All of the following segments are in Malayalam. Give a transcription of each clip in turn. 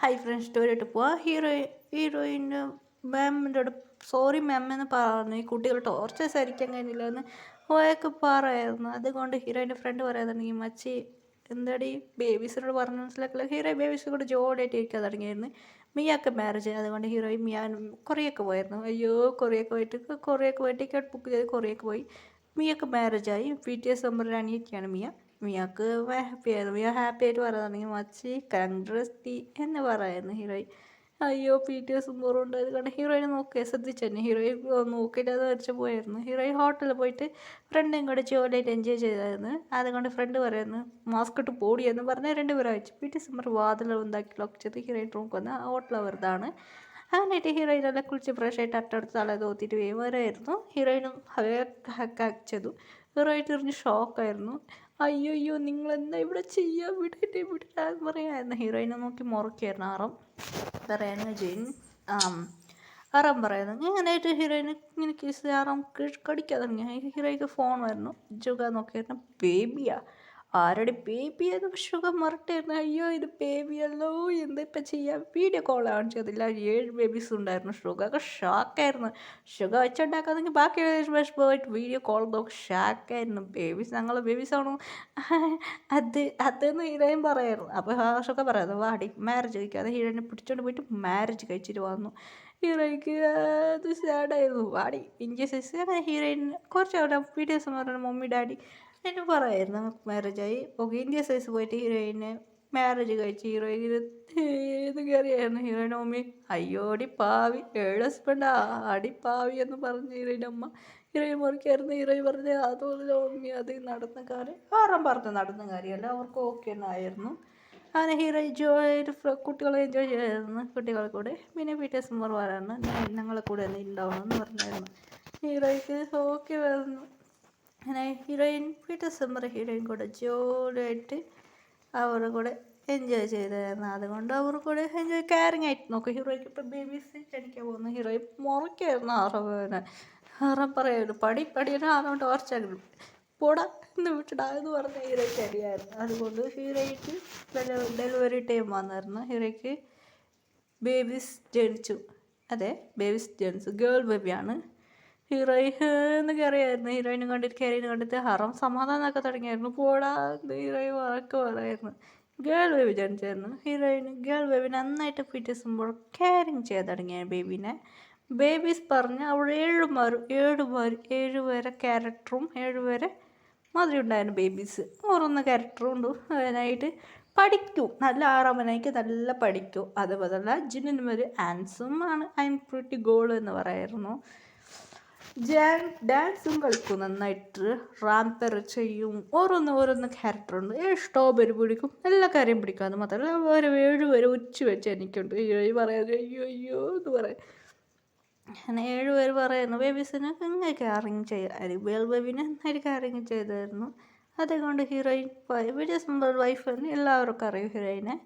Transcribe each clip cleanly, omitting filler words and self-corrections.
ഹായ് ഫ്രണ്ട്സ് സ്റ്റോറിയിട്ട് പോവാം. ഹീറോയിൻ്റെ മാമിൻ്റെ അവിടെ സോറി മാം എന്ന് പറഞ്ഞു. ഈ കുട്ടികൾ ടോർച്ചർ സഹിക്കാൻ കഴിഞ്ഞില്ല എന്ന് ഓയൊക്കെ പറയായിരുന്നു. അതുകൊണ്ട് ഹീറോയിൻ്റെ ഫ്രണ്ട് പറയാന്നുണ്ടെങ്കിൽ മച്ചി എന്താടി ബേബീസിനോട് പറഞ്ഞ് മനസ്സിലാക്കില്ല. ഹീറോ ബേബീസ് കൂടെ ജോലിയായിട്ട് ഇരിക്കാൻ തുടങ്ങിയായിരുന്നു. മിയാക്ക് മാരേജ്, അതുകൊണ്ട് ഹീറോയും മിയാനും കൊറിയൊക്കെ പോയായിരുന്നു. അയ്യോ കൊറിയൊക്കെ പോയി ടിക്കറ്റ് ബുക്ക് ചെയ്ത് കൊറിയൊക്കെ പോയി. മിയക്ക് മാരേജായി. പിറ്റേ സമ്മറിൽ അനിയത്തിയാണ് മിയ. മിയാക്ക് ഹാപ്പി ആയിരുന്നു. മിയ ഹാപ്പി ആയിട്ട് പറയുകയാണെങ്കിൽ മച്ചി കൺട്രസ്റ്റി എന്ന് പറയുന്നു ഹീറോയിൻ. അയ്യോ പീറ്റേഴ്സും ബോറും ഉണ്ടായത് കാരണം ഹീറോയിനെ ശ്രദ്ധിച്ചു തന്നെ. ഹീറോയിൻ നോക്കിയില്ലാതെ വരച്ച് പോയായിരുന്നു. ഹീറോയിൻ ഹോട്ടലിൽ പോയിട്ട് ഫ്രണ്ടും കൂടെ ജോലിയായിട്ട് എൻജോയ് ചെയ്തായിരുന്നു. അതുകൊണ്ട് ഫ്രണ്ട് പറയുന്നു മാസ്ക് ഇട്ട് പോടിയെന്ന് പറഞ്ഞ് രണ്ടുപേരും അയച്ചു. പിറ്റേ സമ്മർ വാതിൽ ഉണ്ടാക്കി ലോക്ക് ചെയ്ത് ഹീറോയിൻ റൂമിൽ വന്ന് ഹോട്ടൽ വെറുതാണ്. അങ്ങനെയായിട്ട് ഹീറോയിനെല്ലാം കുളിച്ച് ഫ്രഷ് ആയിട്ട് അട്ടടുത്ത് തല തോത്തിയിട്ട് വരുമായിരുന്നു. ഹീറോയിനും ഹാക്ക് ചെയ്തു. ഹീറോയിൻ തിരിഞ്ഞ് ഷോക്കായിരുന്നു. അയ്യോ നിങ്ങളെന്താ ഇവിടെ ചെയ്യാൻ വിടാന്ന് പറയാമായിരുന്നു. ഹീറോയിനെ നോക്കി മുറക്കായിരുന്നു ആറം പറയുന്നു. ആറാം പറയുന്നു അങ്ങനെയായിട്ട് ഹീറോയിന് ഇങ്ങനെ കേസ് ആറാം കടിക്കാൻ തുടങ്ങി. ഹീറോയ്ക്ക് ഫോൺ വരുന്നു. ജുഗ നോക്കിയായിരുന്നു. ബേബിയാ ആരുടെ ബേബിയെന്ന് ഷുഗ മറട്ടായിരുന്നു. അയ്യോ ഇത് ബേബിയല്ലോ എന്താ ഇപ്പം ചെയ്യാം. Video call കാണിച്ചതില്ല. 7 ബേബീസ് ഉണ്ടായിരുന്നു. ഷുഗൊക്കെ ഷോക്കായിരുന്നു. ഷുഗ വെച്ചുണ്ടാക്കാന്നെങ്കിൽ ബാക്കി പോയിട്ട് വീഡിയോ കോൾ നോക്കി ഷാക്കായിരുന്നു. ഞങ്ങൾ ബേബീസാണോ അതെന്ന് ഹീറോയിൻ പറയായിരുന്നു. അപ്പോൾ ഷുഗ പറയായിരുന്നു വാടി മാരേജ് കഴിക്കാതെ ഹീറോയിനെ പിടിച്ചോണ്ട് പോയിട്ട് മാരേജ് കഴിച്ചിട്ട് വന്നു. ഹീറോയ്ക്ക് അത് സാഡായിരുന്നു. വാടി ഇന്ത്യ സൈസ് അങ്ങനെ ഹീറോയിൻ കുറച്ച് വീഡിയോസ് എന്ന് പറയുന്നത് മമ്മി ഡാഡി എന്നെ പറയായിരുന്നു മാരേജായി. ഓക്കെ ഇന്ത്യ സൈസ് പോയിട്ട് ഹീറോയിനെ മാരേജ് കഴിച്ച് ഹീറോയിന് ഏത് കയറിയായിരുന്നു. ഹീറോയിൻ്റെ മമ്മി അയ്യോടി പാവി 7 ഹസ്ബൻഡ് ആടി പാവി എന്ന് പറഞ്ഞ് ഹീറോയിൻ്റെ അമ്മ ഹീറോയിൻ മുറിക്കായിരുന്നു. ഹീറോയിൻ പറഞ്ഞ് അതുപോലെ മമ്മി അത് നടന്ന കാര്യം ആറാം പറഞ്ഞ നടന്ന കാര്യമല്ല അവർക്ക് ഓക്കെ തന്നെ ആയിരുന്നു. അങ്ങനെ ഹീറോ കുട്ടികളെ എൻജോയ് ചെയ്യായിരുന്നു കുട്ടികളെ കൂടെ. പിന്നെ പിറ്റേ സമ്മർ വരാണ് ഞങ്ങളെ കൂടെ തന്നെ ഉണ്ടാവണമെന്ന് പറഞ്ഞായിരുന്നു. ഹീറോയ്ക്ക് ഓക്കെ വരുന്നു. അങ്ങനെ ഹീറോയിൻ പിറ്റേ സമ്മർ ഹീറോയിൻ കൂടെ ജോലിയായിട്ട് അവരുടെ കൂടെ എൻജോയ് ചെയ്തായിരുന്നു. അതുകൊണ്ട് അവർ കൂടെ എൻജോയ് കെയറിങ് ആയിട്ട് നോക്കും. ഹീറോയ്ക്ക് ഇപ്പോൾ ബേബീസ് ക്ഷണിക്കാൻ പോകുന്നു. ഹീറോയിൻ മുറയ്ക്കായിരുന്നു ആറവനെ. ആറാം പറയുമായിരുന്നു പടിയാണ് ആറാം ടോർച്ചായിരുന്നു. പൊട എന്ന് വിട്ടിടാ എന്ന് പറഞ്ഞ ഹീറോയ്ക്ക് അറിയായിരുന്നു. അതുകൊണ്ട് ഹീറോയ്ക്ക് ഡെലിവറി ടൈം വന്നായിരുന്നു. ഹീറോയ്ക്ക് ബേബീസ് ജനിച്ചു. അതെ ബേബീസ് ജനിച്ചു. ഗേൾ ബേബിയാണ്. ഹീറോയിൻ എന്നൊക്കെ അറിയായിരുന്നു. ഹീറോയിനും കണ്ടിട്ട് കയറിനും കണ്ടിട്ട് ഹറം സമാധാനമൊക്കെ തുടങ്ങിയായിരുന്നു. പോടാ ഹീറോയിൻ വഴക്ക് പറയായിരുന്നു. ഗേൾ ബേബി ജനിച്ചായിരുന്നു. ഹീറോയിൻ ഗേൾ ബേബി നന്നായിട്ട് പിറ്റേസുമ്പോൾ കെയറിങ് ചെയ്യാൻ തുടങ്ങിയ ബേബീനെ. ബേബീസ് പറഞ്ഞ് അവിടെ 7 പേരെ ക്യാരക്ടറും 7 പേരെ മധുരം ഉണ്ടായിരുന്നു ബേബീസ്. ഓരോന്ന് ക്യാരക്ടറും ഉണ്ട്. അതിനായിട്ട് പഠിക്കും. നല്ല ആറാമനായിക്ക് നല്ല പഠിക്കും. അതുപോലെ ജിന്നിന് ഒരു ആൻസും ആണ് ഐ എം പ്രിറ്റി ഗോൾ എന്ന് പറയായിരുന്നു. ഡാൻസും കളിക്കും നന്നായിട്ട്. റാംപർ ചെയ്യും. ഓരോന്ന് ക്യാരക്ടറുണ്ട്. സ്ട്രോബെറി പിടിക്കും. എല്ലാ കാര്യം പിടിക്കും. അത് മാത്രമല്ല വേറെ 7 പേര് ഉച്ച വെച്ച് എനിക്കുണ്ട്. പറയാതെ അയ്യോ എന്ന് പറയാം. അങ്ങനെ 7 പേര് പറയുന്നു ബേബീസിനെ എങ്ങനെ കെയറിങ് ചെയ്യാൻ ബേബീനെ നന്നായിട്ട് കെയറിങ് ചെയ്തായിരുന്നു. അതുകൊണ്ട് ഹീറോയിൻ വൈഫ് എന്ന് എല്ലാവർക്കും അറിയും ഹീറോയിനെ.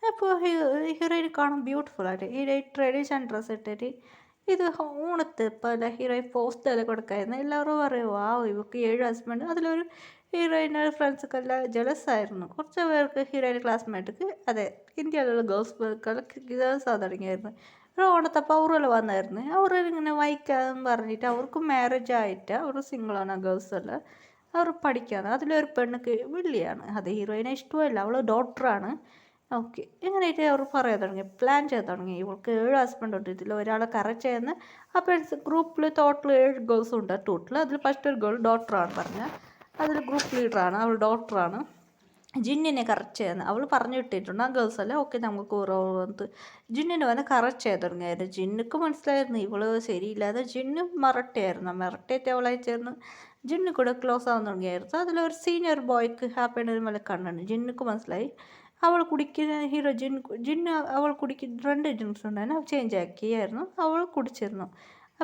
അപ്പോൾ ഹീറോയിൻ കാണാൻ ബ്യൂട്ടിഫുൾ ആയിട്ട് ഹീറോയിൻ ട്രഡീഷണൽ ഡ്രസ്സ് ഇട്ടിട്ട് ഇത് ഓണത്ത് പല ഹീറോയിൻ പോസ്റ്റെല്ലാം കൊടുക്കായിരുന്നു. എല്ലാവരും പറയും ഇവർക്ക് 7 ഹസ്ബൻഡ്. അതിലൊരു ഹീറോയിൻ്റെ ഫ്രണ്ട്സൊക്കെ എല്ലാം ജലസായിരുന്നു. കുറച്ച് പേർക്ക് ഹീറോയിൻ്റെ ക്ലാസ്മേറ്റ് അതെ ഇന്ത്യയിലുള്ള ഗേൾസാണ് തുടങ്ങിയായിരുന്നു. ഒരു ഓണത്തപ്പോൾ അവരെല്ലാം വന്നായിരുന്നു. അവരിങ്ങനെ വായിക്കാന്ന് പറഞ്ഞിട്ട് അവർക്ക് മാരേജ് ആയിട്ട് അവർ സിംഗിളാണ് ഗേൾസെല്ലാം. അവർ പഠിക്കാന്ന്. അതിലൊരു പെണ്ണുക്ക് വിള്ളിയാണ്. അത് ഹീറോയിനെ ഇഷ്ടമല്ല. അവൾ ഡോക്ടറാണ്. ഓക്കെ ഇങ്ങനെയായിട്ട് അവർ പറയാൻ തുടങ്ങി. പ്ലാൻ ചെയ്യാൻ തുടങ്ങി. ഇവൾക്ക് 7 ഹസ്ബൻഡ് ഉണ്ട്. ഇതിൽ ഒരാളെ കറക്റ്റ് ചെയ്യുന്ന അപ്പോൾ ഗ്രൂപ്പിൽ ടോട്ടൽ 7 ഗേൾസ് ഉണ്ട് ടോട്ടൽ. അതിൽ ഫസ്റ്റ് ഒരു ഗേൾ ഡോക്ടറാണ് പറഞ്ഞത്. അതിൽ ഗ്രൂപ്പ് ലീഡറാണ്. അവൾ ഡോക്ടറാണ്. ജിന്നിനെ കറക്റ്റ് ചെയ്യുന്നത് അവൾ പറഞ്ഞു വിട്ടിട്ടുണ്ട്. ആ ഗേൾസ് അല്ലേ ഓക്കെ നമുക്ക് കുറവ് ജിന്നിനെ വന്ന് കറക്റ്റ് ചെയ്ത് തുടങ്ങിയായിരുന്നു. ജിന്നുക്ക് മനസ്സിലായിരുന്നു ഇവള് ശരിയില്ലാതെ. ജിന്നു മറട്ടേറ്റ് അവളായി ചേർന്ന് ജിന്നു കൂടെ ക്ലോസ് ആവാൻ തുടങ്ങിയായിരുന്നു. അതിലൊരു സീനിയർ ബോയ്ക്ക് ഹാപ്പിയുടെ ഒരു മല കണ്ണുണ്ട്. ജിന്നുക്ക് മനസ്സിലായി അവൾ കുടിക്കുന്ന ഹീറോ ജിന്നു അവൾ കുടിക്കുന്ന 2 ഡ്രിങ്ക്സ് ഉണ്ടായിരുന്നു. അവൾ ചേഞ്ച് ആക്കിയായിരുന്നു. അവൾ കുടിച്ചിരുന്നു.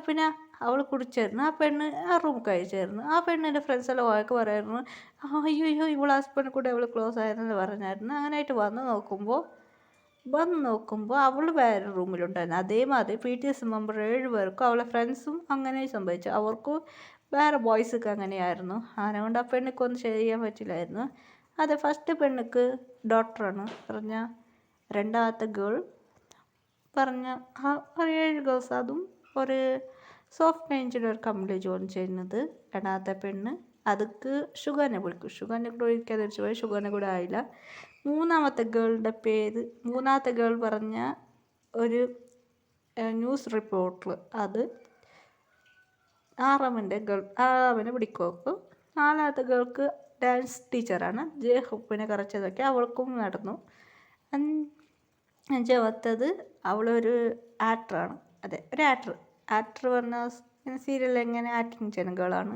പിന്നെ അവൾ കുടിച്ചായിരുന്നു. ആ പെണ്ണ് ആ റൂം കഴിച്ചായിരുന്നു. ആ പെണ്ണിൻ്റെ ഫ്രണ്ട്സ് എല്ലാം വഴക്ക് പറയായിരുന്നു. അയ്യോ ഇവൾ ഹസ്ബൻഡ് കൂടെ അവൾ ക്ലോസ് ആയിരുന്നെന്ന് പറഞ്ഞായിരുന്നു. അങ്ങനെയായിട്ട് വന്ന് നോക്കുമ്പോൾ അവൾ വേറെ റൂമിലുണ്ടായിരുന്നു. അതേമാതിരി PTS മെമ്പർ 7 പേർക്കും അവളെ ഫ്രണ്ട്സും അങ്ങനെ സംഭവിച്ചു. അവർക്കും വേറെ ബോയ്സൊക്കെ അങ്ങനെയായിരുന്നു. അതുകൊണ്ട് ആ പെണ്ണിക്കൊന്നും ചെയ്യാൻ പറ്റില്ലായിരുന്നു. അതെ ഫസ്റ്റ് പെണ്ണുക്ക് ഡോക്ടറാണ് പറഞ്ഞാൽ രണ്ടാമത്തെ ഗേൾ പറഞ്ഞ ഒരു 7 ഗേൾസ്, അതും ഒരു സോഫ്റ്റ്വെയർ എഞ്ചിനീയർ കമ്പനിയിൽ ജോയിൻ ചെയ്യുന്നത്. രണ്ടാമത്തെ പെണ്ണ് അതുക്ക് ഷുഗറിനെ വിളിക്കും. ഷുഗറിനെ കൂടെ വിളിക്കാൻ തിരിച്ചു പോയി, ഷുഗറിനെ കൂടെ ആയില്ല. മൂന്നാമത്തെ ഗേൾ പറഞ്ഞ ഒരു ന്യൂസ് റിപ്പോർട്ടർ, അത് ആറാമിനെ പിടിക്കും. നാലാമത്തെ ഗേൾക്ക് ഡാൻസ് ടീച്ചറാണ്, ജേഹപ്പിനെ കറച്ചതൊക്കെ അവൾക്കും നടന്നു. അഞ്ചാമത്തത് അവളൊരു ആക്ടറാണ്. അതെ, ഒരു ആക്ടർ പറഞ്ഞാൽ സീരിയലിൽ എങ്ങനെ ആക്ടിങ് ചെയ്യുന്ന ഗേളാണ്.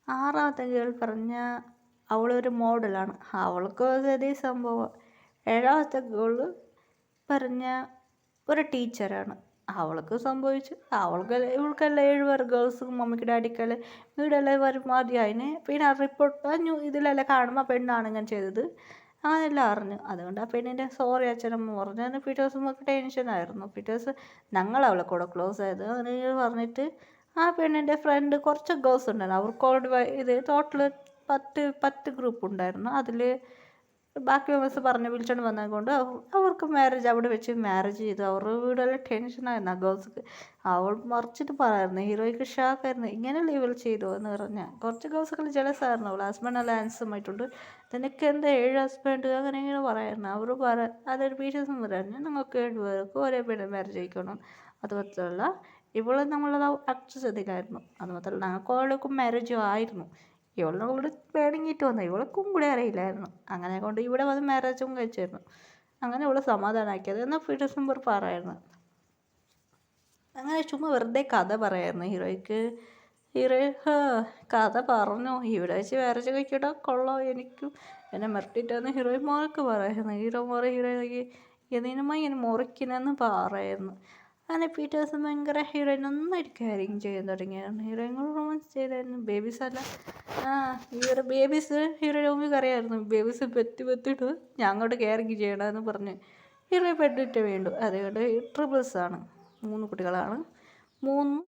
ആറാമത്തെ ഗേൾ പറഞ്ഞ അവളൊരു മോഡലാണ്, അവൾക്ക് അതേ സംഭവം. ഏഴാമത്തെ ഗേൾ പറഞ്ഞ ഒരു ടീച്ചറാണ്, അവൾക്ക് സംഭവിച്ചു. ഇവൾക്കെല്ലാം 7 ഗേൾസും മമ്മിക്ക് ഡാഡിക്കെല്ലാം വീടെല്ലാം വരുമാതി അതിന്. പിന്നെ റിപ്പോർട്ട് ഇതിലെല്ലാം കാണുമ്പോൾ പെണ്ണാണ് ഇങ്ങനെ ചെയ്തത് അങ്ങനെല്ലാം അറിഞ്ഞു. അതുകൊണ്ട് ആ പെണ്ണിൻ്റെ സോറി അച്ഛനമ്മ പറഞ്ഞു. അതിന് പിറ്റേ ദിവസം നമുക്ക് ടെൻഷനായിരുന്നു. പിറ്റേ ദിവസം ഞങ്ങൾ അവളെ കൂടെ ക്ലോസ് ആയത് അങ്ങനെ പറഞ്ഞിട്ട് ആ പെണ്ണിൻ്റെ ഫ്രണ്ട് കുറച്ച് ഗേൾസ് ഉണ്ടായിരുന്നു. അവർക്ക് ഇത് ടോട്ടൽ 10 ഗ്രൂപ്പ് ഉണ്ടായിരുന്നു. അതിൽ ബാക്കി മെമ്പേഴ്സ് വിളിച്ചോണ്ട് വന്നത് കൊണ്ട് അവർക്ക് അവിടെ വെച്ച് മാരേജ് ചെയ്തു. അവരുടെ വീടെല്ലാം ടെൻഷനായിരുന്നു ആ ഗേൾസ്ക്ക്. അവൾ മറിച്ചിട്ട് പറയായിരുന്നു, ഹീറോയ്ക്ക് ഷോക്കായിരുന്നു, ഇങ്ങനെ ലീവൽ ചെയ്തു എന്ന് പറഞ്ഞാൽ. കുറച്ച് ഗേൾസൊക്കെ ജലസായിരുന്നു, അവൾ ഹസ്ബൻഡെല്ലാം ഹാൻസമായിട്ടുണ്ട്, നിനക്ക് എന്താ 7 ഹസ്ബൻഡ് അങ്ങനെ ഇങ്ങനെ പറയായിരുന്നു. അവർ അതൊരു പീഷ്യസും പറയായിരുന്നു, ഞങ്ങൾക്ക് 7 പേർക്ക് ഒരേ പെണ്ണ് മാരേജ് കഴിക്കണം. അതുമാത്രമല്ല ഇവൾ നമ്മളത് അക്സസ് ചെയ്തില്ലായിരുന്നു. അതുമാത്രമല്ല ഞങ്ങൾക്ക് അവൾക്കും മാരേജും ആയിരുന്നു. ഇവളോട് പിണങ്ങിയിട്ട് വന്നു, ഇവൾക്കും കൂടെ അറിയില്ലായിരുന്നു. അങ്ങനെ കൊണ്ട് ഇവിടെ വന്ന് മാരേജും കഴിച്ചായിരുന്നു. അങ്ങനെ ഇവൾ സമാധാനമാക്കിയത്. എന്നാൽ ഡിസംബർ പറയായിരുന്നു. അങ്ങനെ ചുമ്മാ വെറുതെ കഥ പറയായിരുന്നു ഹീറോ കഥ പറഞ്ഞു, ഇവിടെ വെച്ച് മാരേജ് കഴിക്കട്ടോ കൊള്ളാം, എനിക്കും എന്നെ മിരട്ടിയിട്ടാന്ന് ഹീറോയിന്മാർക്ക് പറയായിരുന്നു. ഹീറോയിനൊക്കെ ഇതിനുമായി ഇങ്ങനെ മുറിക്കുന്നെന്ന് പറയായിരുന്നു. അങ്ങനെ പിറ്റേ ദിവസം ഭയങ്കര ഹീറോയിൻ നന്നായിട്ട് കെയറിങ് ചെയ്യാൻ തുടങ്ങിയായിരുന്നു. ഹീറോയിനോട് റൊമാൻസ് ചെയ്തായിരുന്നു. ബേബീസല്ല ഹീറോ റൂമിൽ അറിയായിരുന്നു, ബേബീസ് പെറ്റിട്ട് ഞാൻ അങ്ങോട്ട് കെയറിങ് ചെയ്യണമെന്ന് പറഞ്ഞ് ഹീറോ പെട്ടിട്ട് വേണ്ടു. അതുകൊണ്ട് ട്രിപ്പിൾസാണ്, 3 കുട്ടികളാണ്. 3